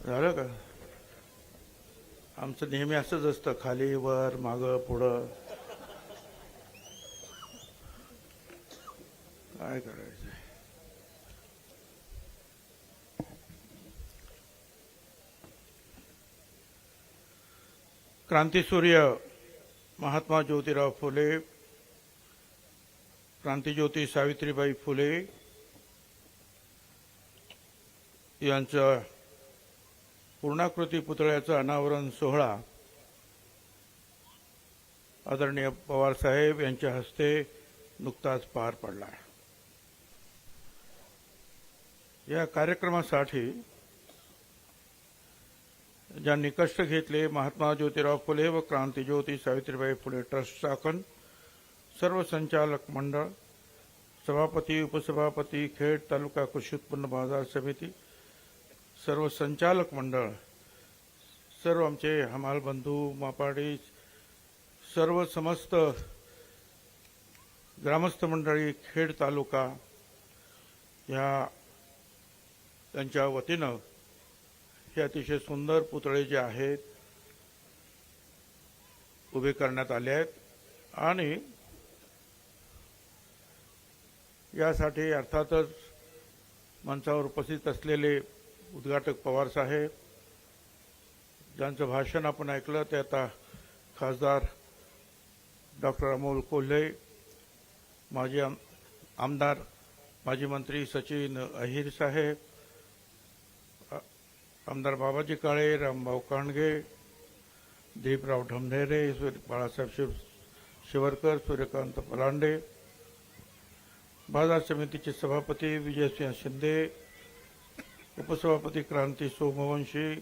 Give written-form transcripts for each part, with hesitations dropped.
झालं का? आमचं नेहमी असंच असतं, खाली वर मागं पुढं. काय करायचं? क्रांतीसूर्य महात्मा ज्योतिराव फुले, क्रांतिज्योती सावित्रीबाई फुले यांचा पूर्णाकृती पुतळ्याचा अनावरण सोहळा आदरणीय पवार साहेब यांच्या हस्ते नुकताच पार पडला. या कार्यक्रमासाठी ज्यांनी कष्ट घेतले महात्मा ज्योतिराव फुले व क्रांतिज्योती सावित्रीबाई फुले ट्रस्ट चाकण, सर्व संचालक मंडळ, सभापती, उपसभापती, खेड तालुका कृषी उत्पन्न बाजार समिती, सर्व संचालक मंडळ, सर्व आमचे हमाल बंधू, मापाडी, सर्व समस्त ग्रामस्थ मंडळी, खेड तालुका या त्यांच्या वतीनं हे अतिशय सुंदर पुतळे जे आहेत उभे करण्यात आले आहेत. आणि यासाठी अर्थातच मंचावर उपस्थित असलेले उद्घाटक पवार साहेब, ज्यांचं भाषण आपण ऐकलं ते आता खासदार डॉक्टर अमोल कोल्हे, माजी आमदार माजी मंत्री सचिन अहिर साहेब, आमदार बाबाजी काळे, रामभाऊ कांडगे, दीपराव ढमढेरे, बाळासाहेब शिवरकर, सूर्यकांत पलांडे, बाजार समितीचे सभापती विजयसिंह शिंदे, उपसभापती क्रांती सोमवंशी,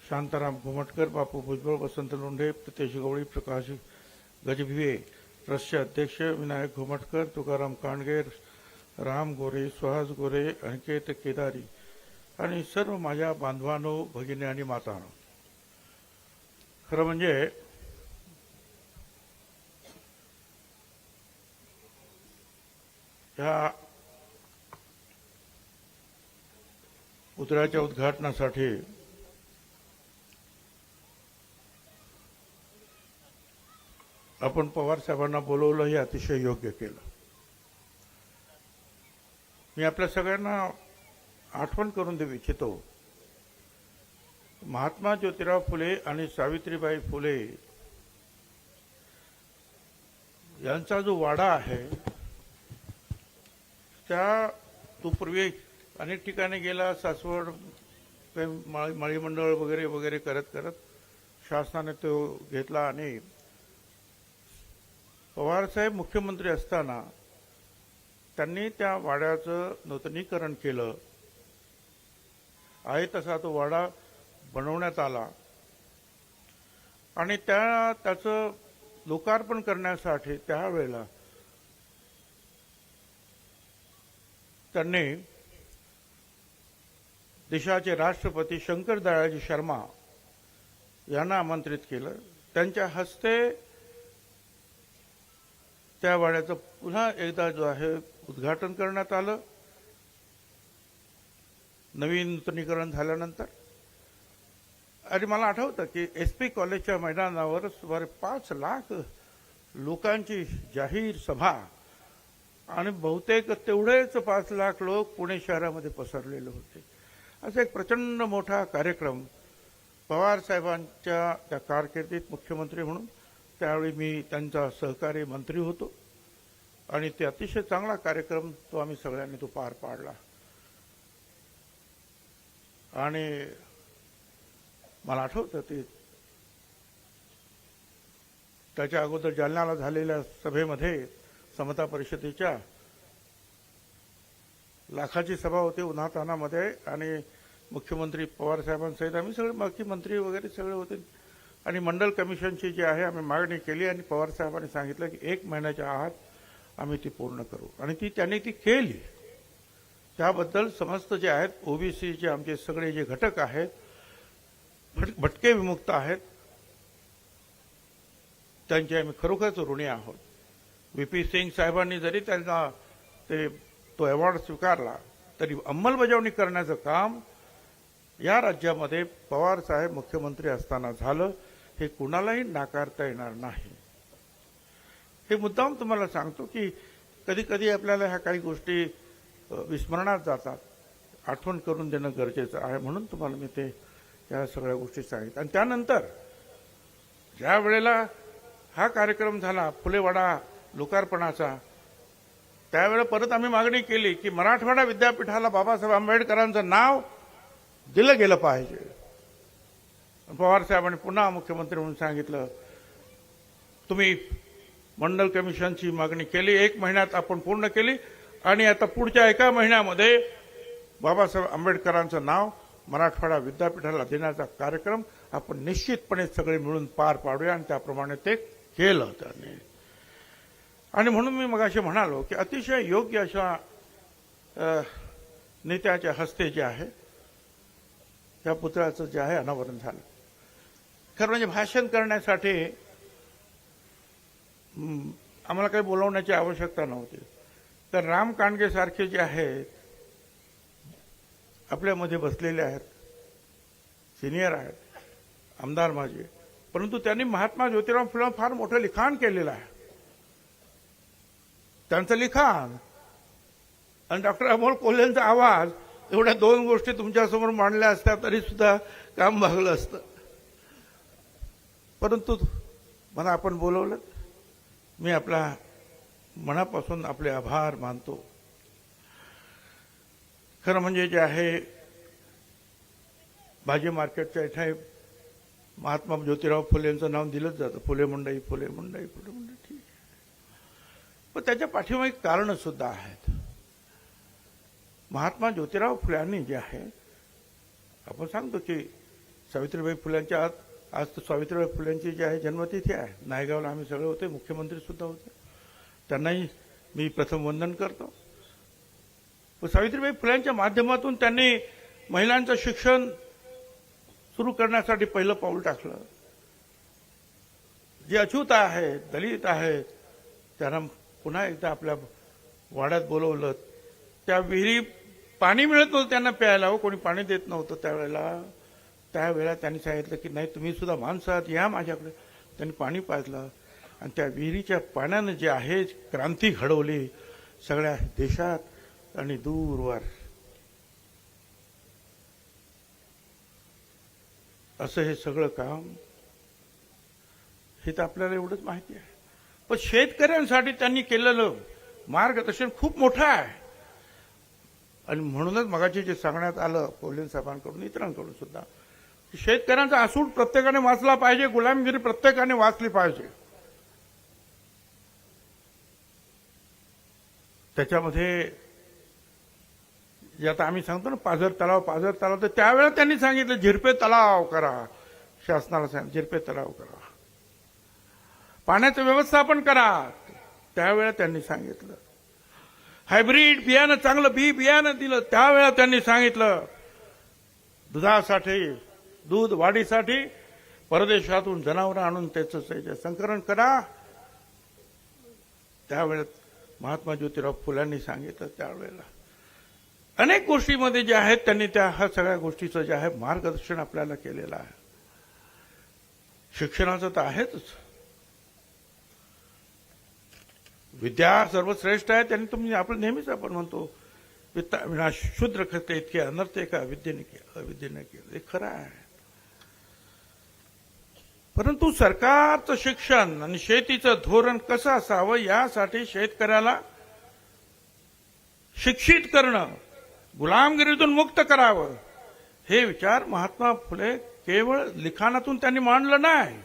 शांताराम घुमटकर, बापू भुजबळ, वसंत लोंढे, प्रितेश गवळी, प्रकाश गजभिये, ट्रस्टचे अध्यक्ष विनायक घुमटकर, तुकाराम कांडगे, राम गोरे, सुहास गोरे, अंकित केदारी आणि सर्व माझ्या बांधवांनो, भगिनी आणि मातांनो. खरं म्हणजे ह्या पुतळ्याच्या उद्घाटनासाठी आपण पवार साहेबांना बोलवलं हे अतिशय योग्य केलं. मी आपल्या सगळ्यांना आठवण करून देऊ इच्छितो, महात्मा ज्योतिराव फुले आणि सावित्रीबाई फुले यांचा जो वाडा आहे त्या तो पूर्वी अनेक ठिकाणी गेला, सासवड, माळी मंडळ वगैरे वगैरे करत करत शासनाने तो घेतला आणि पवारसाहेब मुख्यमंत्री असताना त्यांनी त्या वाड्याचं नूतनीकरण केलं. आहे तसा तो वाडा बनवण्यात आला आणि त्याचं लोकार्पण करण्यासाठी त्यावेळेला त्यांनी देशाचे राष्ट्रपती शंकर दयाळजी शर्मा यांना आमंत्रित केलं. त्यांच्या हस्ते त्या वाड्याचं पुन्हा एकदा जो आहे उद्घाटन करण्यात आलं नवीन नूतनीकरण झाल्यानंतर. आणि मला आठवतं की SP कॉलेजच्या मैदानावर सुमारे 5 लाख लोकांची जाहीर सभा आणि बहुतेक तेवढेच 5 लाख लोक पुणे शहरामध्ये पसरलेले होते. असा एक प्रचंड मोठा कार्यक्रम पवार साहेबांच्या त्या कारकिर्दीत मुख्यमंत्री म्हणून त्यावेळी मी त्यांचा सहकारी मंत्री होतो आणि ते अतिशय चांगला कार्यक्रम तो आम्ही सगळ्यांनी तो पार पाडला. आणि मला आठवतं ते त्याच्या अगोदर जालन्याला झालेल्या सभेमध्ये समता परिषदेच्या लाखाची सभा होती उन्हातानामध्ये आणि मुख्यमंत्री पवार साहेबांसहित आम्ही सगळे बाकी मंत्री वगैरे सगळे होते आणि मंडल कमिशनची जी आहे आम्ही मागणी केली आणि पवार साहेबांनी सांगितलं की 1 महिन्याच्या आत आम्ही ती पूर्ण करू आणि त्यांनी ती केली. त्याबद्दल समस्त जे आहेत OBC चे आमचे सगळे जे घटक आहेत, भटके विमुक्त आहेत, त्यांचे आम्ही खरोखरच ऋणी आहोत. VP सिंग साहेबांनी जरी त्यांना तो अवॉर्ड स्वीकारला तरी अंमलबजावणी करण्याचं काम या राज्यामध्ये पवार साहेब मुख्यमंत्री असताना झालं, हे कुणालाही नाकारता येणार नाही. हे मुद्दाम तुम्हाला सांगतो की कधी कधी आपल्याला ह्या काही गोष्टी विस्मरणात जातात. आठवण करून देणं गरजेचं आहे, म्हणून तुम्हाला मी ते या सगळ्या गोष्टी सांगितल्या. आणि त्यानंतर ज्या वेळेला हा कार्यक्रम झाला फुलेवाडा लोकार्पणाचा, त्यावेळेला परत आम्ही मागणी केली की मराठवाडा विद्यापीठाला बाबासाहेब आंबेडकरांचं नाव दिलं गेलं पाहिजे. पवार साहेबांनी पुन्हा मुख्यमंत्री म्हणून सांगितलं, तुम्ही मंडल कमिशनची मागणी केली, 1 महिन्यात आपण पूर्ण केली आणि आता पुढच्या 1 महिन्यामध्ये बाबासाहेब आंबेडकरांचं नाव मराठवाडा विद्यापीठाला देण्याचा कार्यक्रम आपण निश्चितपणे सगळे मिळून पार पाडूया. आणि त्याप्रमाणे ते केलं त्यांनी. आणि म्हणून मी मगाशी म्हणालो की अतिशय योग्य अशा नेत्याच्या हस्ते जे आहे त्या पुतळ्याचं जे आहे अनावरण झालं. खरं म्हणजे भाषण करण्यासाठी आम्हाला काही बोलवण्याची आवश्यकता नव्हती. तर राम कांडगे सारखे जे आहेत आपल्यामध्ये बसलेले आहेत, सिनियर आहेत, आमदार माझे, परंतु त्यांनी महात्मा ज्योतिराव फुले फार मोठं लिखाण केलेलं आहे. त्यांचं लिखाण आणि डॉक्टर अमोल कोल्हेंचा आवाज, एवढ्या 2 गोष्टी तुमच्यासमोर मांडल्या असत्या तरी सुद्धा काम भागलं असतं. परंतु मला आपण बोलवलं, मी आपला मनापासून आपले आभार मानतो. खरं म्हणजे जे आहे भाजी मार्केटच्या इथे महात्मा ज्योतिराव फुलेंचं नाव दिलंच जातं, फुले मंडई फुले मंडई फुले मंडई, ठीक आहे. पण त्याच्या पाठीमागे कारणं सुद्धा आहेत. महात्मा ज्योतिराव फुल्यांनी जे आहे, आपण सांगतो की सावित्रीबाई फुल्यांच्या आज तर सावित्रीबाई फुल्यांची जी आहे जन्मतिथी आहे. नायगावला आम्ही सगळे होते, मुख्यमंत्री सुद्धा होते, त्यांनाही मी प्रथम वंदन करतो. सावित्रीबाई फुल्यांच्या माध्यमातून त्यांनी महिलांचं शिक्षण सुरू करण्यासाठी पहिलं पाऊल टाकलं. जे अछूत आहेत, दलित आहेत, त्यांना पुन्हा एकदा आपल्या वाड्यात बोलवलं. त्या विहिरी पाणी मिळत नव्हतं त्यांना प्यायला, हो कोणी पाणी देत नव्हतं त्यावेळेला त्यांनी सांगितलं की नाही तुम्ही सुद्धा माणसं आहात, या माझ्याकडे. त्यांनी पाणी पाजलं आणि त्या विहिरीच्या पाण्यानं जे आहे क्रांती घडवली सगळ्या देशात आणि दूरवर. असं हे सगळं काम, हे तर आपल्याला एवढंच माहिती आहे. पण शेतकऱ्यांसाठी त्यांनी केलेलं मार्गदर्शन खूप मोठं आहे. आणि म्हणूनच मगाशी जे सांगण्यात आलं कोल्हे साहेबांकडून इतरांकडून सुद्धा, शेतकऱ्यांचा असूड प्रत्येकाने वाचला पाहिजे, गुलामगिरी प्रत्येकाने वाचली पाहिजे. त्याच्यामध्ये जे आता आम्ही सांगतो ना पाझर तलाव, तर त्यावेळेला त्यांनी सांगितलं झिरपे तलाव करा, शासनाला सांगितलं झिरपे तलाव करा, पाण्याचं व्यवस्थापन करा. त्यावेळेला त्यांनी सांगितलं हायब्रिड बियाणं, चांगलं बियाणं दिलं. त्यावेळेला त्यांनी सांगितलं दुधासाठी, दूध वाढीसाठी परदेशातून जनावरं आणून त्याचं संकलन करा. त्यावेळेस महात्मा ज्योतिराव फुल्यांनी सांगितलं. त्यावेळेला अनेक गोष्टीमध्ये जे आहेत त्यांनी ह्या सगळ्या गोष्टीचं जे आहे मार्गदर्शन आपल्याला केलेलं आहे. शिक्षणाचं तर आहेच, विद्या सर्वश्रेष्ठ आहे. त्यांनी तुम्ही आपलं नेहमीच आपण म्हणतो विद्या विनाश शूद्र खते इतके अनर्थ एका अविद्येने केलं, हे खरं आहे. परंतु सरकारचं शिक्षण आणि शेतीचं धोरण कसं असावं यासाठी शेतकऱ्याला शिक्षित करणं, गुलामगिरीतून मुक्त करावं, हे विचार महात्मा फुले केवळ लिखाणातून त्यांनी मांडलं नाही,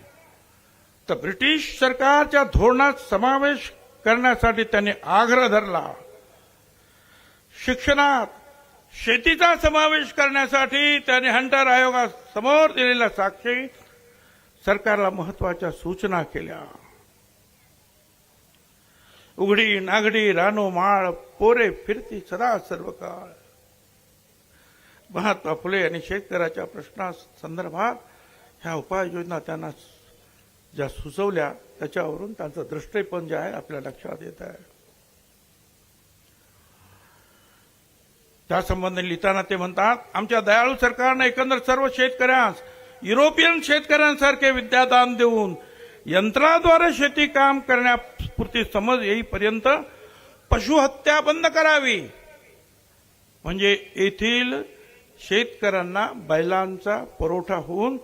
तर ब्रिटिश सरकारच्या धोरणात समावेश करण्यासाठी त्यांनी आग्रह धरला. शिक्षणात शेतीचा समावेश करण्यासाठी त्यांनी हंटर आयोगासमोर दिलेल्या साक्षी सरकारला महत्वाच्या सूचना केल्या. उघडी नागडी रानो माळ पोरे फिरती सदा सर्व काळ. महात्मा फुले यांनी शेतकऱ्याच्या प्रश्नासंदर्भात ह्या उपाययोजना त्यांना ज्या सुचवल्या त्याच्यावरून त्यांचं दृष्टीपण जे आहे आपल्या लक्षात येत आहे. त्या संबंधी लिहिताना ते म्हणतात, आमच्या दयाळू सरकारनं एकंदर सर्व शेतकऱ्यांस युरोपियन शेतकऱ्यांसारखे विद्यादान देऊन यंत्राद्वारे शेती काम करण्यापुरती समज येईपर्यंत पशुहत्या बंद करावी. म्हणजे येथील शेतकऱ्यांना बैलांचा पुरवठा होऊन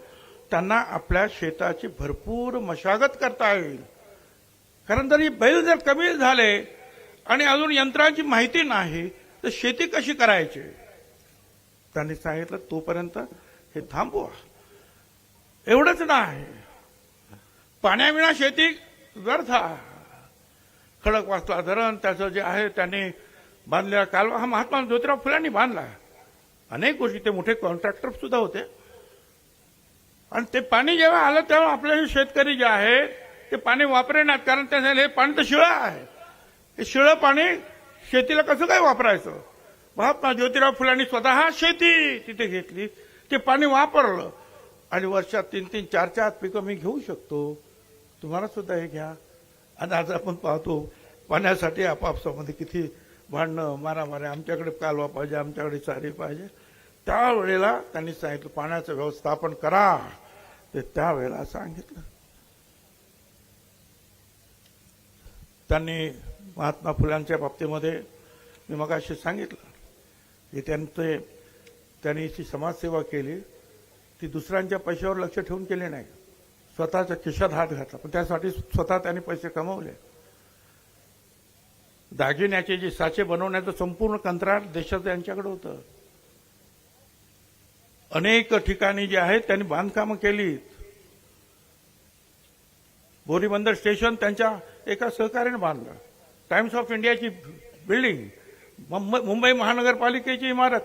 त्यांना आपल्या शेताची भरपूर मशागत करता येईल. कारण जर बैल जर कमी झाले आणि अजून यंत्रांची माहिती नाही तर शेती कशी करायची. त्यांनी सांगितलं तोपर्यंत हे थांबवा. एवढंच नाही, पाण्याविना शेती व्यर्थ. खडकवासला धरण त्याचं जे आहे त्यांनी बांधलेला कालवा हा महात्मा ज्योतिराव फुल्यांनी बांधला. अनेक गोष्टी, ते मोठे कॉन्ट्रॅक्टर सुद्धा होते. आणि ते पाणी जेव्हा आलं तेव्हा आपले शेतकरी जे आहे ते पाणी वापरेनात, कारण त्याचं हे पाणी तर शिळं आहे. हे शिळं पाणी शेतीला कसं काय वापरायचं. महात्मा ज्योतिराव फुल्यांनी स्वतः शेती तिथे घेतली, ते पाणी वापरलं आणि वर्षात 3-3, 4-4 पिकं मी घेऊ शकतो. तुम्हाला सुद्धा हे घ्या. आणि आज आपण पाहतो पाण्यासाठी आपापसामध्ये किती भांडणं, मारामाऱ्या. आमच्याकडे कालवा पाहिजे, आमच्याकडे चारी पाहिजे. त्यावेळेला त्यांनी सांगितलं पाण्याचं व्यवस्थापन करा. ते त्यावेळेला सांगितलं. त्यांनी महात्मा फुल्यांच्या बाबतीमध्ये मी मगाशी सांगितलं की त्यांनी जी समाजसेवा केली ती दुसऱ्यांच्या पैशावर लक्ष ठेवून केली नाही. स्वतःच्या खिशात हात घातला, पण त्यासाठी स्वतः त्यांनी पैसे कमवले. दागिन्याचे जे साचे बनवण्याचं संपूर्ण कंत्राट देशाचं यांच्याकडे होतं. अनेक ठिकाणी जे आहेत त्यांनी बांधकामं केली. बोरीबंदर स्टेशन त्यांच्या एका सहकार्याने बांधलं. टाइम्स ऑफ इंडियाची बिल्डिंग, मुंबई महानगरपालिकेची इमारत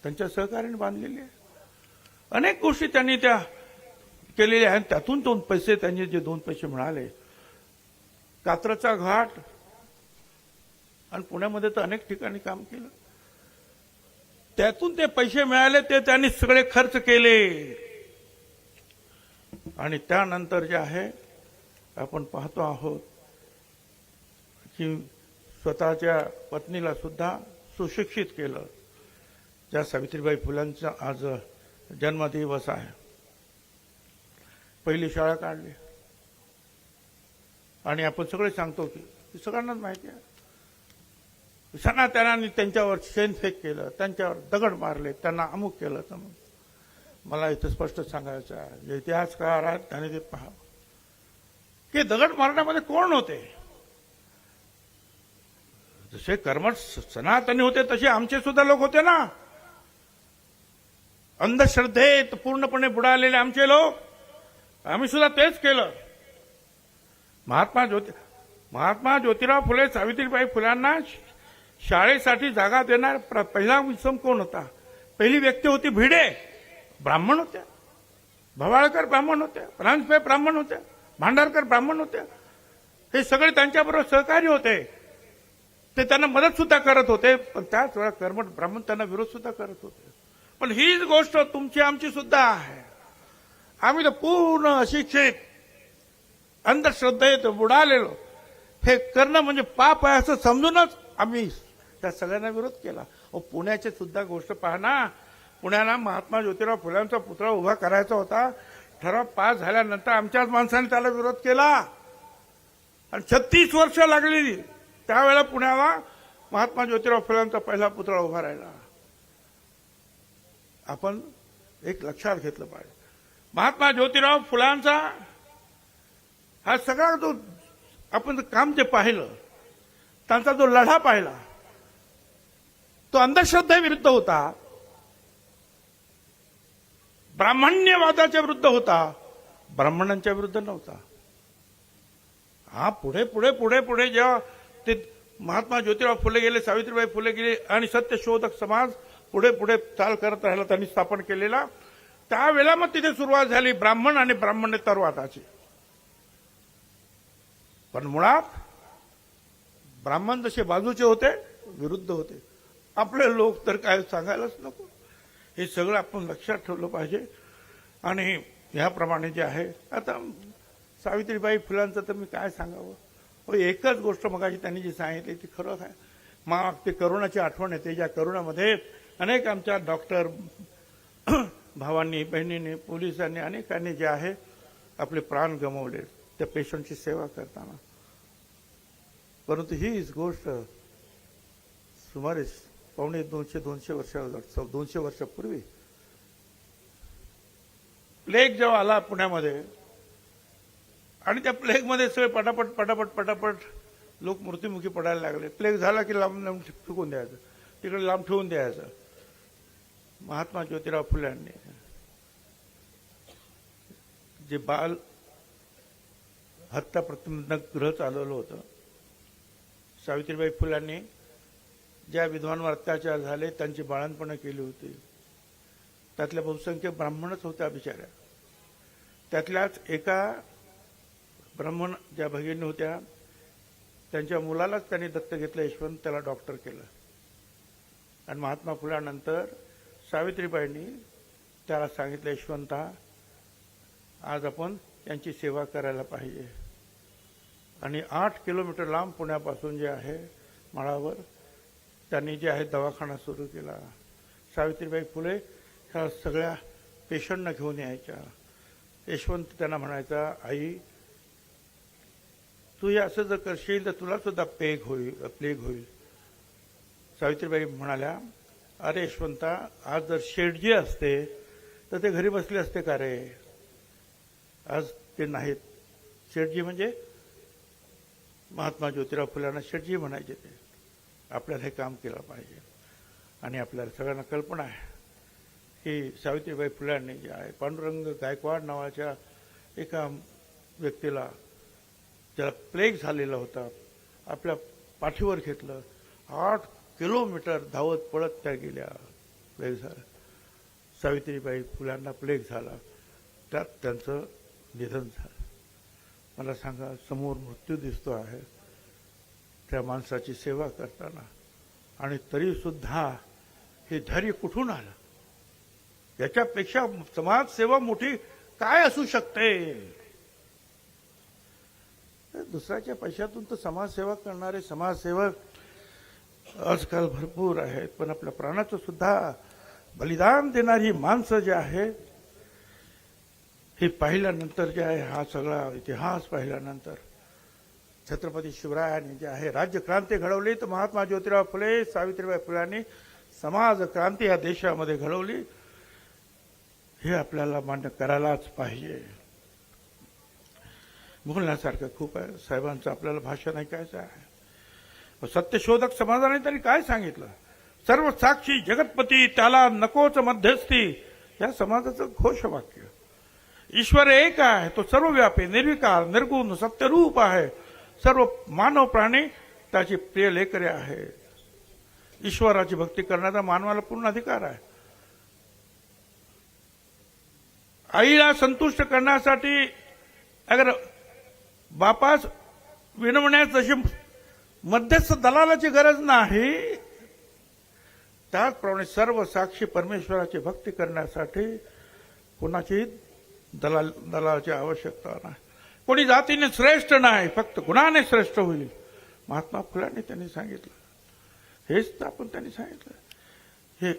त्यांच्या सहकार्याने बांधलेली आहे. अनेक गोष्टी त्यांनी त्या केलेल्या आहेत. त्यातून 2 पैसे त्यांनी जे 2 पैसे मिळाले, कात्रजचा घाट आणि पुण्यामध्ये तर अनेक ठिकाणी काम केलं. त्यातून ते पैसे मिळाले ते त्यांनी सगळे खर्च केले. आणि त्यानंतर जे आहे आपण पाहतो आहोत की स्वतःच्या पत्नीला सुद्धा सुशिक्षित केलं. ज्या सावित्रीबाई फुल्यांचा आज जन्मदिवस आहे, पहिली शाळा काढली. आणि आपण सगळे सांगतो की सगळ्यांनाच माहिती आहे, सनातनांनी त्यांच्यावर शेणफेक केलं, त्यांच्यावर दगड मारले, त्यांना अमुक केलं तमुक. मला इथं स्पष्ट सांगायचं आहे, जे इतिहासकार आहेत त्यांनी ते पहा की दगड मारण्यामध्ये कोण होते. जसे कर्मठ सनातनी होते तसे आमचे सुद्धा लोक होते ना. अंधश्रद्धेत पूर्णपणे बुडालेले आमचे लोक, आम्ही सुद्धा तेच केलं. महात्मा ज्योतिराव फुले सावित्रीबाई फुल्यांना शाळेसाठी जागा देणार पहिला विसम कोण होता. पहिली व्यक्ती होती भिडे, ब्राह्मण होत्या. भवाळकर ब्राह्मण होते, परांजपे ब्राह्मण होते, भांडारकर ब्राह्मण होते. हे सगळे त्यांच्याबरोबर सहकारी होते. ते त्यांना मदत सुद्धा करत होते, पण त्याच वेळा कर्मठ ब्राह्मण त्यांना विरोध सुद्धा करत होते. पण हीच गोष्ट तुमची आमची सुद्धा आहे. आम्ही तर पूर्ण अशिक्षित, अंधश्रद्धेत बुडालेलो. हे करणं म्हणजे पाप आहे असं समजूनच आम्ही त्या सगळ्यांना विरोध केला. पुण्याची सुद्धा गोष्ट पहा ना. पुण्याला महात्मा ज्योतिराव फुल्यांचा पुतळा उभा करायचा होता. ठराव पास झाल्यानंतर आमच्याच माणसाने त्याला विरोध केला आणि 36 वर्ष लागलेली. त्यावेळेला पुण्याला महात्मा ज्योतिराव फुल्यांचा पहिला पुतळा उभा राहिला. आपण एक लक्षात घेतलं पाहिजे, महात्मा ज्योतिराव फुल्यांचा हा सगळा जो आपण काम जे पाहिलं, त्यांचा जो लढा पाहिला, तो अंधश्रद्धेविरुद्ध होता, ब्राह्मण्यवादाच्या विरुद्ध होता, ब्राह्मणांच्या विरुद्ध नव्हता. हा पुढे पुढे पुढे पुढे जेव्हा ते महात्मा ज्योतिराव फुले गेले, सावित्रीबाई फुले गेले आणि सत्यशोधक समाज पुढे पुढे चाल करत राहिला त्यांनी स्थापन केलेला, त्यावेळेला मग तिथे सुरुवात झाली ब्राह्मण आणि ब्राह्मणेतरवादाची. पण मुळात ब्राह्मण जसे बाजूचे होते, विरुद्ध होते. आपले लोक तर काय सांगायलाच नको. हे सगळं आपण लक्षात ठेवलं पाहिजे. आणि ह्याप्रमाणे जे आहे, आता सावित्रीबाई फुलांचं तर मी काय सांगावं. एकच गोष्ट मगाशी त्यांनी जी सांगितली ती खरं आहे. मग ते करोनाची आठवण येते, ज्या करोनामध्ये अनेक आमच्या डॉक्टर भावांनी, बहिणींनी, पोलिसांनी, अनेकांनी जे आहे आपले प्राण गमावले त्या पेशंटची सेवा करताना. परंतु हीच गोष्ट सुमारे पावणे 200 वर्षापूर्वी प्लेग जेव्हा आला पुण्यामध्ये, आणि त्या प्लेगमध्ये सगळे पटापट लोक मृत्युमुखी पडायला लागले. प्लेग झाला की लांब फेकून द्यायचं, तिकडे लांब ठेवून द्यायचं. महात्मा ज्योतिराव फुल्यांनी जे बाल हत्या प्रतिबंधक गृह चालवलं होतं, सावित्रीबाई फुल्यांनी ज्या विधवांवर अत्याचार झाले त्यांची बाळंतपणं केली होती, त्यातल्या बहुसंख्य ब्राह्मणच होत्या बिचाऱ्या. त्यातल्याच एका ब्राह्मण ज्या भगिनी होत्या त्यांच्या मुलालाच त्यांनी दत्त घेतलं, यशवंत, त्याला डॉक्टर केलं. आणि महात्मा फुल्यानंतर सावित्रीबाईंनी त्याला सांगितलं, यशवंता, आज आपण त्यांची सेवा करायला पाहिजे. आणि 8 किलोमीटर लांब पुण्यापासून जे आहे माळावर त्यांनी जे आहे दवाखाना सुरू केला. सावित्रीबाई फुले ह्या सगळ्या पेशंटना घेऊन यायच्या. यशवंत त्यांना म्हणायचा, आई, तू हे असं जर करशील तर तुला सुद्धा प्लेग होईल. सावित्रीबाई म्हणाल्या, अरे यशवंता, आज जर शेठजी असते तर ते घरी बसले असते का रे? आज ते नाहीत. शेठजी म्हणजे महात्मा ज्योतिराव फुल्यांना शेठजी म्हणायचे. ते आपल्याला हे काम केलं पाहिजे. आणि आपल्याला सगळ्यांना कल्पना आहे की सावित्रीबाई फुल्यांनी जे आहे पांडुरंग गायकवाड नावाच्या एका व्यक्तीला, ज्याला प्लेग झालेला होता, आपल्या पाठीवर घेतलं. 8 किलोमीटर धावत पळत त्या गेल्या. प्लेग झाला. सावित्रीबाई फुल्यांना प्लेग झाला, त्यात त्यांचं निधन झालं. मला सांगा, समोर मृत्यू दिसतो आहे त्या माणसाची सेवा करताना, आणि तरी सुद्धा हे धैर्य कुठून आलं? याच्यापेक्षा समाजसेवा मोठी काय असू शकते? दुसऱ्याच्या पैशातून तर समाजसेवा करणारे समाजसेवक आजकाल भरपूर आहेत, पण आपल्या प्राणाचं सुद्धा बलिदान देणारी माणसं जे आहे हे पाहिल्यानंतर जे आहे, हा सगळा इतिहास पाहिल्यानंतर, छत्रपती शिवरायांनी जे आहे राज्यक्रांती घडवली, तर महात्मा ज्योतिराव फुले, सावित्रीबाई फुल्यांनी समाज क्रांती या देशामध्ये घडवली. हे आपल्याला मान्य करायलाच पाहिजे. बोलण्यासारखं खूप आहे. साहेबांचं आपल्याला भाषण ऐकायचं आहे. सत्यशोधक समाजाने त्यांनी काय सांगितलं? सर्व साक्षी जगतपती, त्याला नकोच मध्यस्थी, या समाजाचं घोषवाक्य. ईश्वर एक आहे, तो सर्वव्यापी, निर्विकार, निर्गुण, सत्यरूप आहे. सर्व मानव प्राणी त्याची प्रिय लेकरे आहे. ईश्वराची भक्ती करण्याचा मानवाला पूर्ण अधिकार आहे. आईला संतुष्ट करण्यासाठी अगर बापास विनवण्यास जशी मध्यस्थ दलालाची गरज नाही, त्याचप्रमाणे सर्व साक्षी परमेश्वराची भक्ती करण्यासाठी कोणाची दलालाची आवश्यकता नाही. कोणी जातीने श्रेष्ठ नाही, फक्त गुणाने श्रेष्ठ होईल. महात्मा फुल्यांनी त्यांनी सांगितलं. हेच तर आपण त्यांनी सांगितलं. हे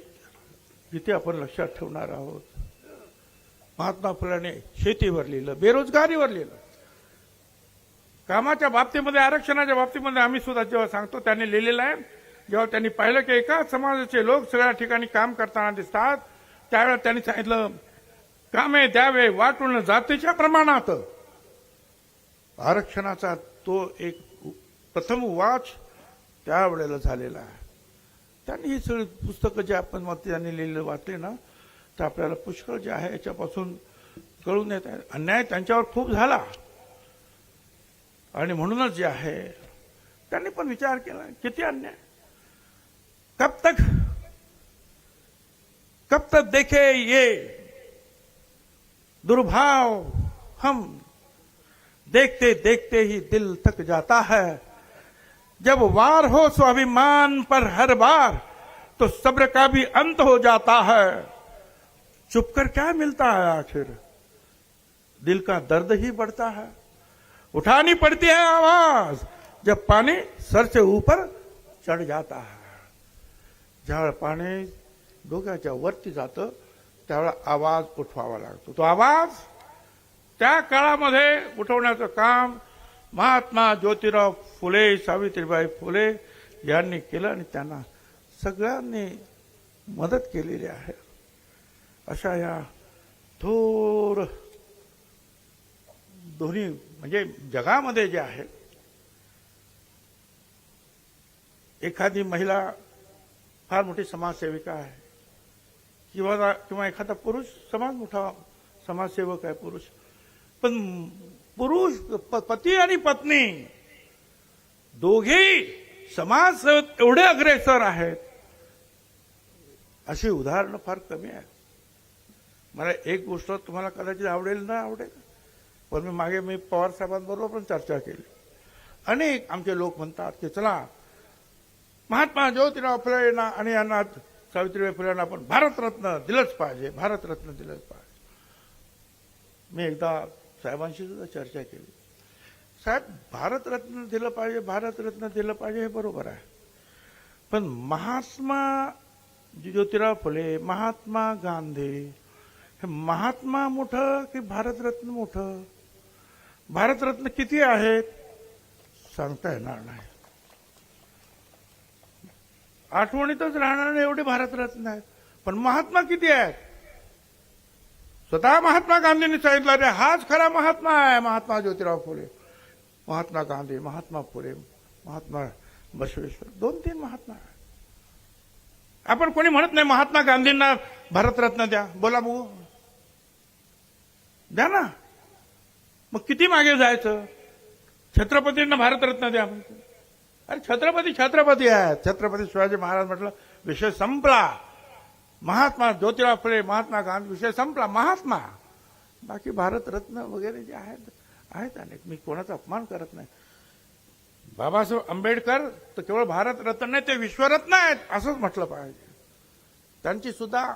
किती आपण लक्षात ठेवणार आहोत. महात्मा फुल्यांनी शेतीवर लिहिलं, बेरोजगारीवर लिहिलं, कामाच्या बाबतीमध्ये, आरक्षणाच्या बाबतीमध्ये आम्ही सुद्धा जेव्हा सांगतो त्यांनी लिहिलेलं आहे. जेव्हा त्यांनी पाहिलं की एकाच समाजाचे लोक सगळ्या ठिकाणी काम करताना दिसतात, त्यावेळेला त्यांनी सांगितलं, कामे द्यावे वाटून जातीच्या प्रमाणात. आरक्षणाचा तो एक प्रथम वाच त्यावेळेला झालेला आहे. त्यांनी ही सगळी पुस्तकं जे आपण त्यांनी लिहिलं वाचले ना, तर आपल्याला पुष्कळ जे आहे याच्यापासून कळून येत आहे. अन्याय त्यांच्यावर खूप झाला, आणि म्हणूनच जे आहे त्यांनी पण विचार केला, किती अन्याय, कब तक देखे ये दुर्भाव हम, देखते देखते ही दिल थक जाता है. जब वार हो स्वाभिमान पर हर बार, तो सब्र का भी अंत हो जाता है. चुप कर क्या मिलता है आखिर, दिल का दर्द ही बढ़ता है. उठानी पड़ती है आवाज, जब पानी सर से ऊपर चढ जाता है. ज्यावेळेला पाणी डोक्याच्या वरती जातं त्यावेळेला आवाज उठवावा लागतो. तो आवाज त्या काळामध्ये उठवण्याचं काम महात्मा ज्योतिराव फुले, सावित्रीबाई फुले यांनी केलं आणि त्यांना सगळ्यांनी मदत केलेली आहे. अशा या थोर दोन्ही म्हणजे जगामध्ये जे आहे, एखादी महिला फार मोठी समाजसेविका आहे किंवा एखादा पुरुष मोठा समाजसेवक आहे पुरुष, पण पुरुष पती आणि पत्नी दोघेही समाजसेवक एवढे अग्रेसर आहेत अशी उदाहरणं फार कमी आहेत. मला एक गोष्ट तुम्हाला कदाचित आवडेल ना आवडेल, पण मी पवार साहेबांबरोबर पण चर्चा केली. अनेक आमचे लोक म्हणतात की चला महात्मा ज्योतिराव फुले आणि यांना सावित्रीबाई फुलेंना आपण भारतरत्न दिलंच पाहिजे, भारतरत्न दिलंच पाहिजे. मी एकदा साहेबांशी सुद्धा चर्चा केली. साहेब, भारतरत्न दिलं पाहिजे, भारतरत्न दिलं पाहिजे हे बरोबर आहे, पण महात्मा ज्योतिराव फुले, महात्मा गांधी हे महात्मा मोठं की भारतरत्न मोठं? भारतरत्न किती आहेत सांगता येणार नाही. आठवणीतच राहणार नाही एवढे भारतरत्न आहेत, पण महात्मा किती आहेत? स्वतः महात्मा गांधींनी सांगितलं रे हाच खरा महात्मा आहे, महात्मा ज्योतिराव फुले, महात्मा गांधी, महात्मा फुले, महात्मा बसवेश्वर, 2-3 महात्मा आहेत. आपण कोणी म्हणत नाही महात्मा गांधींना भारतरत्न द्या, बोला बघू, द्या ना. मग किती मागे जायचं? छत्रपतींना भारतरत्न द्या म्हणतो. अरे छत्रपती आहेत, छत्रपती शिवाजी महाराज म्हटलं विषय संपला. महात्मा ज्योतिराव फुले, महात्मा गांधी विषय संपला, महात्मा. बाकी भारतरत्न वगैरे जे आहेत अनेक. मी कोणाचा अपमान करत नाही. बाबासाहेब आंबेडकर तर केवळ भारतरत्न नाही, ते विश्वरत्न आहेत असंच म्हटलं पाहिजे. त्यांची सुद्धा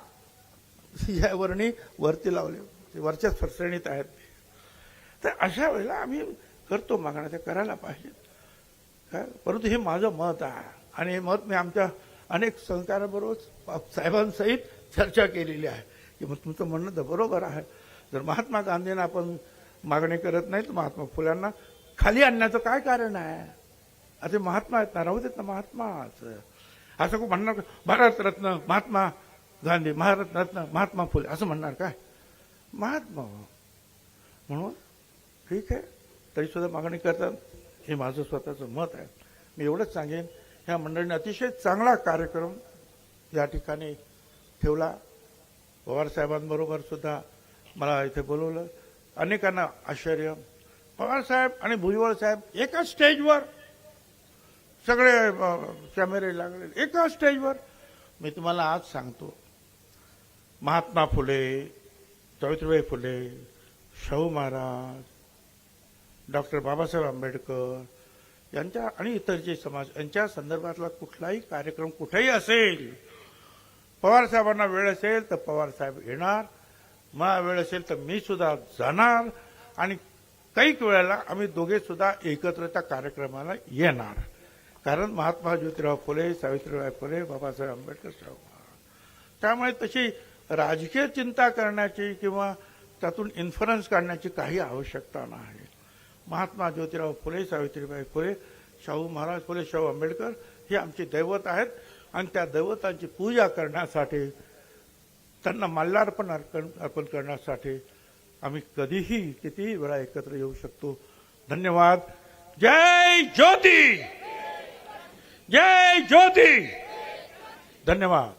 या वर्णी वरती लावली, वरच्या श्रेणीत आहेत. तर अशा वेळेला आम्ही करतो मागण्या, त्या करायला पाहिजेत काय. परंतु हे माझं मत आहे आणि हे मत मी आमच्या अनेक सहकाऱ्यांबरोबर साहेबांसहित चर्चा केलेली आहे की मग तुमचं म्हणणं तर बरोबर आहे. जर महात्मा गांधींना आपण मागणी करत नाही तर महात्मा फुल्यांना खाली आणण्याचं काय कारण आहे? आता महात्मा आहेत ना, राहू देत ना महात्माच. असं खूप म्हणणार भारतरत्न महात्मा गांधी, भारतरत्न महात्मा फुले असं म्हणणार काय? महात्मा म्हणून ठीक आहे, तरी सुद्धा मागणी करतात, हे माझं स्वतःचं मत आहे. मी एवढंच सांगेन, ह्या मंडळीने अतिशय चांगला कार्यक्रम या ठिकाणी ठेवला. पवार साहेबांबरोबर सुद्धा मला इथे बोलवलं. अनेकांना आश्चर्य, पवार साहेब आणि भुजबळ साहेब एकाच स्टेजवर, सगळे कॅमेरे लागले एकाच स्टेजवर. मी तुम्हाला आज सांगतो, महात्मा फुले, सावित्रीबाई फुले, शाहू महाराज, डॉक्टर बाबासाहेब आंबेडकर यांच्या आणि इतर जे समाज यांच्या संदर्भातला कुठलाही कार्यक्रम कुठेही असेल, पवार साहेबांना वेळ असेल तर पवार साहेब येणार, मला वेळ असेल तर मी सुद्धा जाणार आणि काही वेळेला आम्ही दोघे सुद्धा एकत्र त्या कार्यक्रमाला येणार. कारण महात्मा ज्योतिराव फुले, सावित्रीबाई फुले, बाबासाहेब आंबेडकर, शाहू महाराज. त्यामुळे तशी राजकीय चिंता करण्याची किंवा त्यातून इन्फ्लुएन्स काढण्याची काही आवश्यकता नाही. महात्मा ज्योतिराव फुले, सावित्रीबाई फुले, शाहू महाराज फुले, शाहू आंबेडकर हे आमचे दैवत आहेत आणि त्या दैवतांची पूजा करण्यासाठी, त्यांना माल्यार्पण अर्पण करण्यासाठी आम्ही कधीही कितीही वेळा एकत्र येऊ शकतो. धन्यवाद. जय ज्योती, जय ज्योती. धन्यवाद.